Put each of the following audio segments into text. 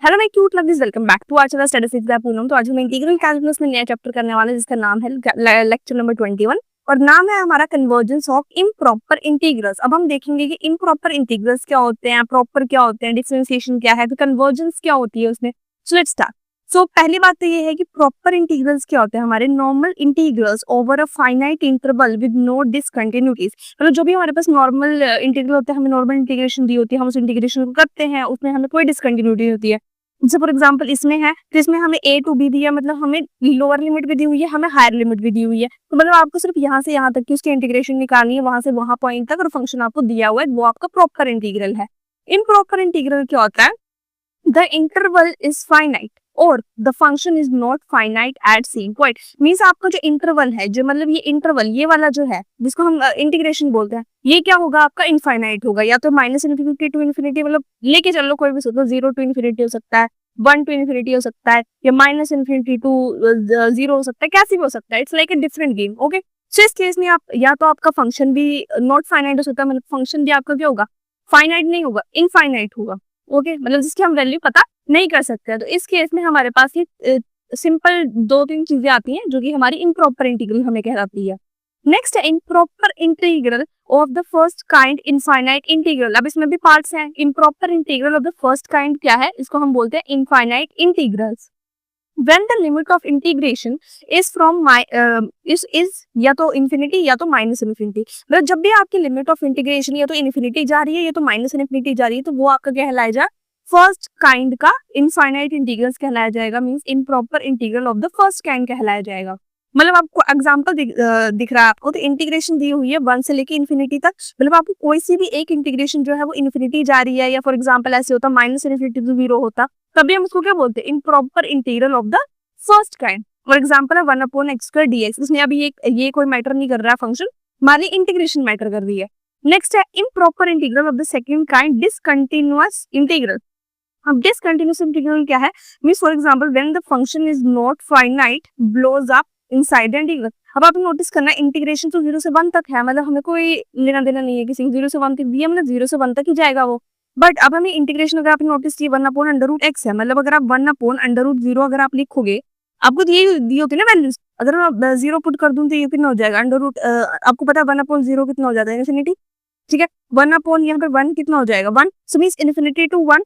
Hello my cute lovelies, welcome back to our channel statistics by Poonam. तो आज हम integral calculus में नया चैप्टर करने वाले हैं जिसका नाम है लेक्चर नंबर 21 और नाम है हमारा कन्वर्जेंस ऑफ इम्प्रॉपर इंटीग्रल्स। अब हम देखेंगे कि इम्प्रॉपर इंटीग्रल्स क्या होते हैं, प्रॉपर क्या होते हैं, डिफरेंशिएशन क्या है, तो कन्वर्जेंस क्या होती है उसमें। So let's start. सो पहली बात तो ये है कि प्रॉपर इंटीग्रल्स क्या होते हैं। हमारे normal integrals over a finite interval with no discontinuities. मतलब जो भी हमारे पास नॉर्मल इंटीग्रल होते हैं, हमें नॉर्मल इंटीग्रेशन दी होती है, हम उस इंटीग्रेशन को करते हैं, उसमें हमें कोई डिसकंटिन्यूटी होती है। जैसे फॉर एग्जांपल इसमें है तो इसमें हमें a टू b दिया, मतलब हमें लोअर लिमिट भी दी हुई है, हमें हायर लिमिट भी दी हुई है। तो मतलब आपको सिर्फ यहाँ से यहाँ तक की उसकी इंटीग्रेशन निकालनी है, वहां से वहां पॉइंट तक, और फंक्शन आपको दिया हुआ है, वो आपका प्रॉपर इंटीग्रल है। इम्प्रॉपर इंटीग्रल क्या होता है? The interval is finite or the function is not finite at same point। Means आपका जो इंटरवल है, जो मतलब ये इंटरवल ये वाला जो है जिसको हम इंटीग्रेशन बोलते हैं, ये क्या होगा आपका इनफाइनाइट होगा, या तो माइनस इन्फिनिटी टू इन्फिनिटी, मतलब लेके चलो कोई भी सोचो, 0 टू इन्फिनिटी हो सकता है, 1 टू इन्फिनिटी हो सकता है, या माइनस इन्फिनिटी टू 0 हो सकता है, कैसे भी हो सकता है। It's like a different game. Okay, so इस केस में आप या तो आपका फंक्शन भी नॉट फाइनाइट हो सकता है, मतलब फंक्शन भी आपका क्या होगा, फाइनाइट नहीं होगा, इनफाइनाइट होगा। ओके, मतलब जिसकी हम वैल्यू पता नहीं कर सकते। तो इस केस में हमारे पास ये सिंपल 2-3 चीजें आती हैं जो कि हमारी इम्प्रॉपर इंटीग्रल हमें कहलाती है। नेक्स्ट है improper integral of the first kind infinite integral. अब इसमें भी पार्ट्स हैं। Improper integral of the first kind क्या है, इसको हम बोलते हैं infinite integrals. When the limit of integration is from is या तो इंफिनिटी या तो माइनस इन्फिनिटी, मतलब जब भी आपकी लिमिट ऑफ इंटीग्रेशन या तो इन्फिनिटी जा रही है या तो माइनस इन्फिनिटी जा रही है, तो वो आपका कहलाया जाए फर्स्ट काइंड का इनफाइनाइट इंटीग्रल्स कहलाया जाएगा, means improper integral of the first kind कहलाया जाएगा। मतलब आपको एग्जांपल दिख रहा है आपको, तो इंटीग्रेशन दी हुई है 1 से लेके इन्फिनिटी तक, मतलब आपको कोई सी भी एक इंटीग्रेशन जो है वो इन्फिनिटी जा रही है, या फॉर एग्जांपल ऐसे होता माइनस इन्फिनिटी टू 0 होता, तभी हम उसको क्या बोलते हैं, improper integral of the first kind. For example है 1/x² dx, इसमें अभी ये कोई मैटर नहीं कर रहा है फंक्शन, हमारी इंटीग्रेशन मैटर कर रही है। नेक्स्ट है improper integral of the second kind discontinuous integral. अब डिसकंटिन्यूअस इंटीग्रल क्या है, means for example when the function is not finite blows up inside the integral. अब आप नोटिस करना, इंटीग्रेशन तो 0 से 1 तक है, मतलब हमें कोई लेना देना नहीं है किसी 0 से 1 तक दिया, मतलब 0 से 1 तक ही जाएगा वो। बट अब हमें इंटीग्रेशन, अगर आपने नोटिस किया 1/√x है, मतलब अगर आप 1/√0 अगर आप लिखोगे, आपको तो ये दी होती है ना वैल्यूज, अगर मैं 0 पुट कर दूं तो ये कितना हो जाएगा, आपको पता है 1/0 कितना हो जाता है, इन्फिनिटी। ठीक है, 1 यहाँ पर 1 कितना हो जाएगा, 1, so means infinity to 1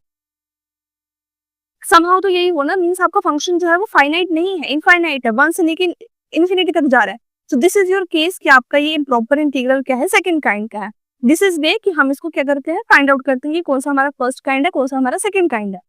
somehow, तो यही हो ना, मींस आपका फंक्शन जो है वो फाइनाइट नहीं है, इनफाइनाइट है, 1 से लेके इन्फिनिटी तक जा रहा है। So this is your case कि आपका ये इम्प्रॉपर इंटीग्रल क्या है, सेकंड काइंड का है। दिस इज वे कि हम इसको क्या करते हैं, फाइंड आउट करते हैं कि कौन सा हमारा फर्स्ट काइंड है, कौन सा हमारा सेकंड काइंड है।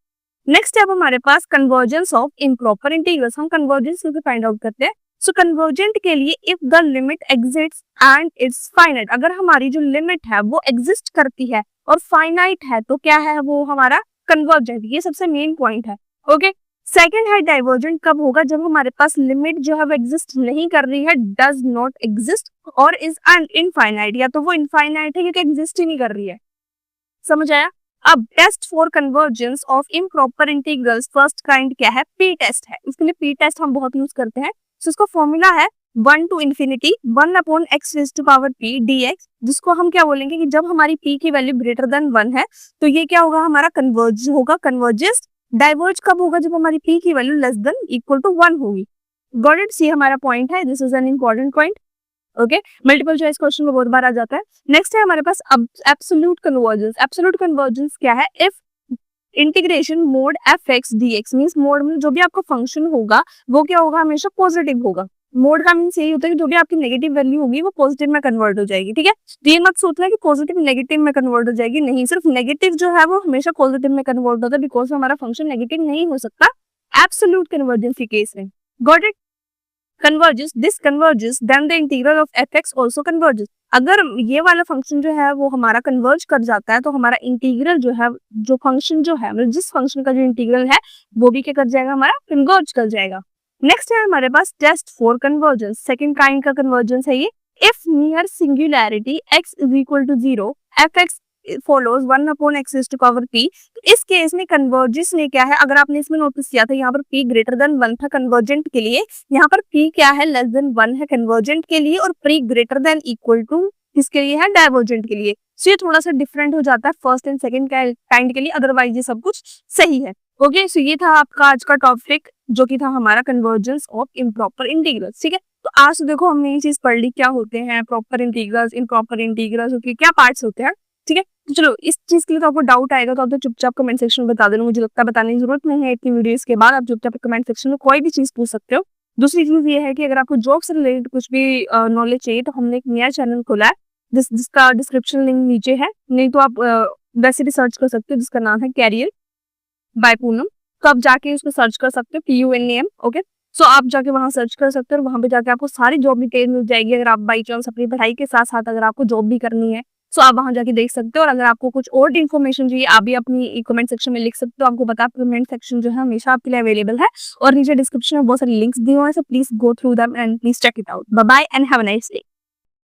नेक्स्ट है अब हमारे पास कन्वर्जेंस ऑफ इम्प्रॉपर इंटीग्रल्स। हम कन्वर्जेंस को फाइंड आउट करते हैं। सो कन्वर्जेंट के लिए if the limit exists and it's finite, अगर हमारी जो लिमिट है वो एग्जिस्ट करती है और फाइनाइट है, तो क्या है वो हमारा कन्वर्जेंट। ये सबसे मेन पॉइंट है। ओके, सेकंड है डाइवर्जेंट कब होगा, जब हमारे पास लिमिट जो है वो एग्जिस्ट नहीं कर रही है, डज नॉट एग्जिस्ट और इज इनफाइनाइट, या तो वो इनफाइनाइट है क्योंकि एग्जिस्ट ही नहीं कर रही है। समझ आया? अब test for convergence of improper integrals first kind क्या है, पी टेस्ट है। इसके लिए पी टेस्ट हम बहुत यूज करते हैं। सो इसका फॉर्मूला है 1 टू इन्फिनिटी 1/x⁻p dx, जिसको हम क्या बोलेंगे कि जब हमारी p की वैल्यू ग्रेटर देन 1 है तो ये क्या होगा, हमारा कन्वर्ज होगा, कन्वर्जेस। डाइवर्ज कब होगा, जब हमारी p की value less than equal to 1 होगी। Got it? सी हमारा पॉइंट है, this is an important point. Okay, multiple choice question में बहुत बार आ जाता है। नेक्स्ट है हमारे पास अब एब्सोल्यूट कन्वर्जेंस। एब्सोल्यूट कन्वर्जेंस क्या है, if integration mode f(x) dx, means mode में जो भी आपका फंक्शन होगा वो क्या होगा, हमेशा पॉजिटिव होगा। मोड का मींस यही होता है कि जो भी आपकी नेगेटिव वैल्यू होगी वो पॉजिटिव में कन्वर्ट हो जाएगी। ठीक है, तो ये मत सोचना कि पॉजिटिव नेगेटिव में कन्वर्ट हो जाएगी, नहीं, सिर्फ नेगेटिव जो है वो हमेशा पॉजिटिव में कन्वर्ट होता है, बिकॉज हमारा फंक्शन नेगेटिव नहीं हो सकता एब्सोल्यूट कन्वर्जेंस के केस में। Got it? converges, this converges, then the integral of f(x) also converges। अगर ये वाला फंक्शन जो है वो हमारा कन्वर्ज कर जाता है तो हमारा इंटीग्रल जो है, जो फंक्शन जो है, मतलब जिस फंक्शन का जो इंटीग्रल है वो भी क्या कर जाएगा, हमारा कन्वर्ज कर जाएगा। नेक्स्ट है हमारे पास test for convergence, second kind का कन्वर्जेंस है ये। If near singularity x is equal to 0 f(x) follows 1/x⁻p, तो इस केस में कन्वर्जेंस में क्या है, अगर आपने इसमें नोटिस किया था यहाँ पर p ग्रेटर देन 1 था कन्वर्जेंट के लिए, यहाँ पर p क्या है, लेस देन 1 है कन्वर्जेंट के लिए, और p greater than equal to किसके लिए है, डाइवर्जेंट के लिए। सो ये थोड़ा सा डिफरेंट हो जाता है फर्स्ट एंड सेकंड काइंड के लिए, अदरवाइज ये सब कुछ सही है। ओके, सो ये था आपका आज का टॉपिक जो कि था हमारा कन्वर्जेंस ऑफ इम्प्रॉपर इंटीग्रल्स। ठीक है, तो आज तो देखो हमने ये चीज पढ़ ली, क्या होते हैं proper integrals, improper integrals, okay, क्या पार्ट्स होते हैं। ठीक है, तो चलो इस चीज के लिए तो आपको डाउट आएगा तो आप तो चुपचाप कमेंट सेक्शन में बता देना, मुझे लगता है बताने की जरूरत नहीं है इतनी वीडियोस के बाद, आप चुपचाप कमेंट सेक्शन में कोई भी चीज पूछ सकते हो। दूसरी चीज ये है कि अगर आपको जॉब से रिलेटेड कुछ भी नॉलेज चाहिए तो हमने एक नया चैनल खोला है जिसका डिस्क्रिप्शन लिंक नीचे है, नहीं तो आप वैसे भी सर्च कर सकते हो जिसका नाम है कैरियर बाय पूनम। तो आप जाके उसको सर्च कर सकते हो PUNAM। ओके, सो आप जाके वहां सर्च कर सकते हो और वहां पे जाके आपको सारी जॉब डिटेल मिल जाएगी। अगर आप बाई चांस अपनी पढ़ाई के साथ साथ अगर आपको जॉब भी करनी है सो आप वहां जाके देख सकते हो। और अगर आपको कुछ और इन्फॉर्मेशन चाहिए आप भी अपनी कमेंट सेक्शन में लिख सकते हो, आपको पता है कमेंट सेक्शन जो है हमेशा आपके लिए अवेलेबल है और नीचे डिस्क्रिप्शन में बहुत सारे लिंक्स दिए हुए हैं, so please go through them and please check it out. Bye bye and have a nice day.